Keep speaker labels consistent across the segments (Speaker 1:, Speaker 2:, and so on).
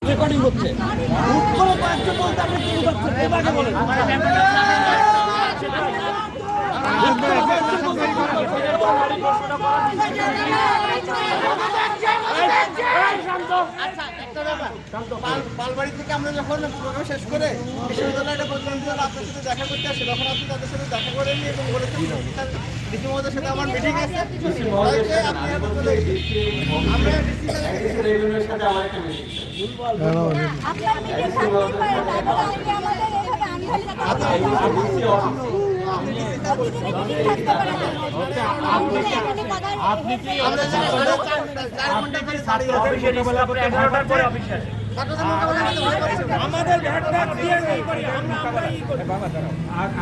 Speaker 1: Recording হচ্ছে হুট করে কয়েকজন বলতে আপনি কি করছেন এবারে বলেন
Speaker 2: পালবাড়ি থেকে আমরা যখন প্রোগ্রাম শেষ করে বিশ্ববিদ্যালয়টা প্রতিনিধিদল আপনার সাথে দেখা করতে আসে তখন আপনি তাদের সাথে দেখা করেননি এবং বলেছেন ডিসি মহোদয়ের সাথে আমার মিটিং আছে
Speaker 1: আপনি কি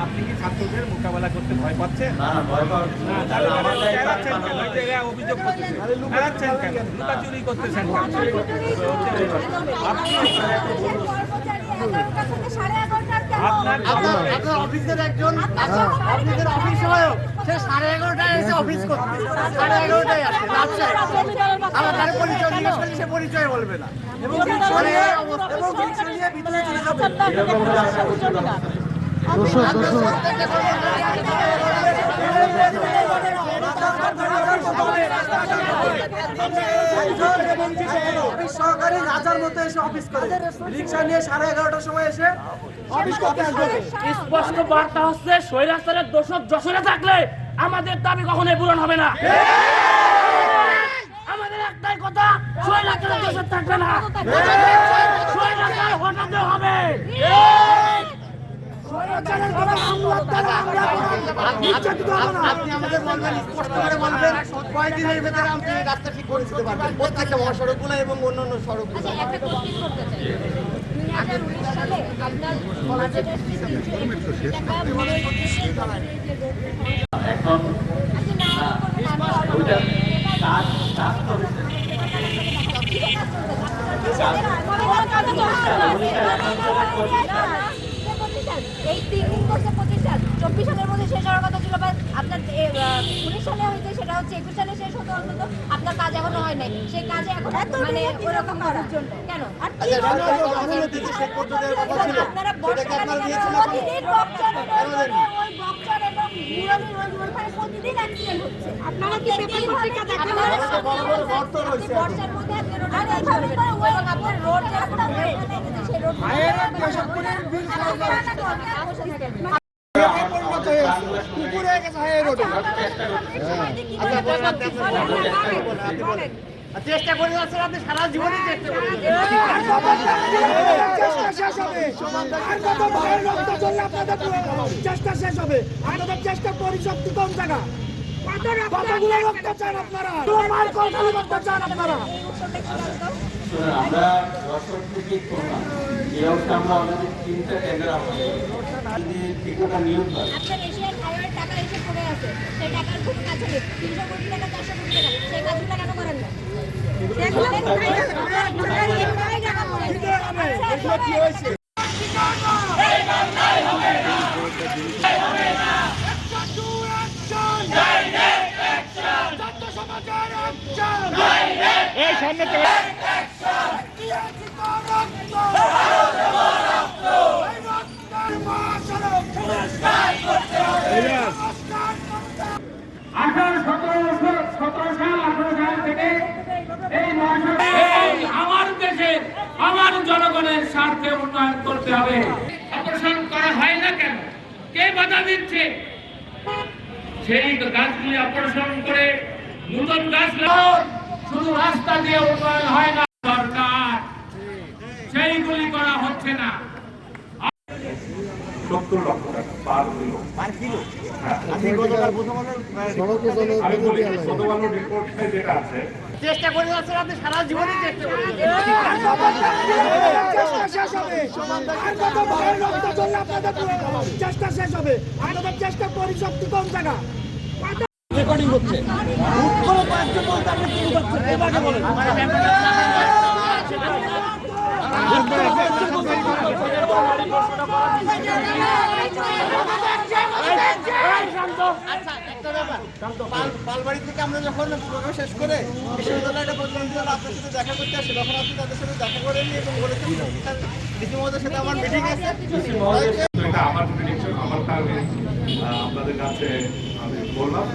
Speaker 3: আপনি কি ছাত্রদের মোকাবেলা করতে ভয় পাচ্ছেন? অভিযোগ করতেছেন কেন? লুকাচুরি করতেছেন
Speaker 2: আপনার অফিসের একজন অফিসের অফিস সহায়ক সে 11:30টায় এসে অফিস করতে 11:30টায় আসে রাজশাহী আমার তার পরিচয় জিজ্ঞেস করলে সে পরিচয় বলবে না এবং সহকারী রাজার মতো এসে অফিস করে রিক্সা নিয়ে 11:30টার সময় এসে অফিস করতে আসবে।
Speaker 1: স্পষ্ট বার্তা হচ্ছে স্বৈরাচারের দোষক যশোরে থাকলে আমাদের দাবি কখনোই পূরণ হবে না। আমাদের একটাই কথা, স্বৈরাচারের দোষক থাকবে না, স্বৈরাচার হটাতে হবে।
Speaker 2: আপনি আমাদের বলবেন, স্পষ্ট করে বলবেন কয়েকদিনের ভেতরে আপনি রাস্তা ঠিক করে দিতে পারবেন প্রত্যেকটা মহাসড়কগুলো এবং অন্যান্য সড়কগুলো।
Speaker 4: এই 3 দিন করছে প্রতিষ্ঠান 24 সালের মধ্যে শেষ হওয়ার কথা ছিল, আপনার 19 সালে হয়েছে, সেটা হচ্ছে 21 সালে শেষ হতে অন্তত আপনার কাজ এখনো হয় নাই, সেই কাজে এখন মানে ওরকম করার জন্য কেন আপনারা প্রতিদিন বকচর এবং মুরালির ওইখানে প্রতিদিন অ্যাক্সিডেন্ট হচ্ছে। আপনারা কি পেপার পত্রিকা দেখেন? বর্ষার মধ্যে আপনার রোড সেই রোড
Speaker 2: চেষ্টা করে যাচ্ছেন আপনি সারা জীবনই
Speaker 5: চেষ্টা শেষ হবে। আপনাদের চেষ্টা পরিশক্তি কোন জায়গা? কতগুলো রক্ত চান আপনারা? রক্ত চান আপনারা?
Speaker 6: আমরা দর্শক থেকে করলাম এই অবস্থা আমরা অলরেডি 3টা টেন্ডার ঠিকঠাক নিয়োগ হয়।
Speaker 4: আপনার এশিয়ান হাইওয়ে টাকা এসে পড়ে আছে, সেই টাকার খুব কাছে নেই, 300 কোটি টাকা 400 কোটি টাকা, সেই কাজগুলো কেন করেন না?
Speaker 1: আমার দেশের আমার জনগণের স্বার্থে উন্নয়ন করতে হবে। অপসারণ করা হয় না কেন? কে বাধা দিচ্ছে? সেই গাছগুলি অপসারণ করে নতুন গাছ শুধু রাস্তা দিয়ে উন্নয়ন হয় না, সরকার সেইগুলি করা হচ্ছে না।
Speaker 3: 70 লক্ষ টাকা পার কিলো। যেটা আছে
Speaker 2: চেষ্টা করে যাচ্ছেন আপনি সারা জীবনই চেষ্টা করে
Speaker 5: চেষ্টা শেষ হবে। আপনাদের চেষ্টা পরিশক্তি কোন জায়গা?
Speaker 1: রেকর্ডিং হচ্ছে হুট করে কয়েকজন বলতে আপনি কি করছেন এবারে বলেন
Speaker 4: Hey,
Speaker 2: আচ্ছা একটা ব্যাপার পালবাড়ি থেকে আমরা যখন প্রোগ্রাম শেষ করে বিশ্ববিদ্যালয়ের একটা প্রতিনিধি দল আপনার সাথে দেখা করতে আসে তখন আপনি তাদের সাথে দেখা করেন এবং বলেছেন রীতিমতো সাথে আমার মিটিং আছে
Speaker 7: এটা আমার প্রেডিকশন, আমার টার্গেট আপনাদের কাছে আমি বললাম।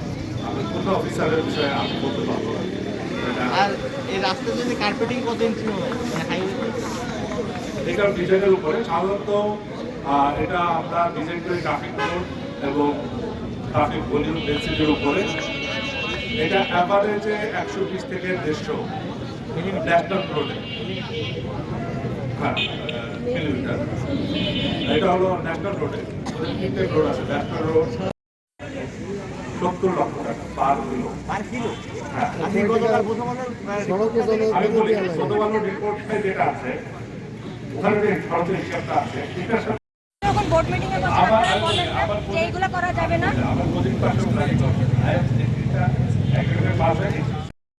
Speaker 7: আমি কোন অফিসারের বিষয়ে আমি বলতে পারবো না।
Speaker 2: আর এই রাস্তায় যদি কার্পেটিং কত ইঞ্চি হবে মানে হাইওয়ে
Speaker 7: এটা ডিজাইনের উপরে সাধারণত এটা আমরা ডিজাইন করি ট্রাফিক রোড এবং ট্রাফিক ভলিউম ডেন্সিটির উপরে। এটা অ্যাভারেজে 120 থেকে 150 ন্যাশনাল রোডে, হ্যাঁ কিলোমিটার। এটা হলো ন্যাশনাল রোডে, তিনটে রোড আছে। ন্যাশনাল রোড 70 লক্ষ টাকা পার কিলো। হ্যাঁ
Speaker 2: আমি গতকাল প্রথম
Speaker 7: আমি বলি ছোট ভালো রিপোর্টে যেটা আছে ওখানে যে খরচের হিসাবটা আছে এটার সাথে
Speaker 4: যখন বোর্ড মিটিং এ বসে আপনারা বলেন না যে এইগুলো করা যাবে না।
Speaker 7: আমার প্রজেক্ট পাশে এটা একটা পাশে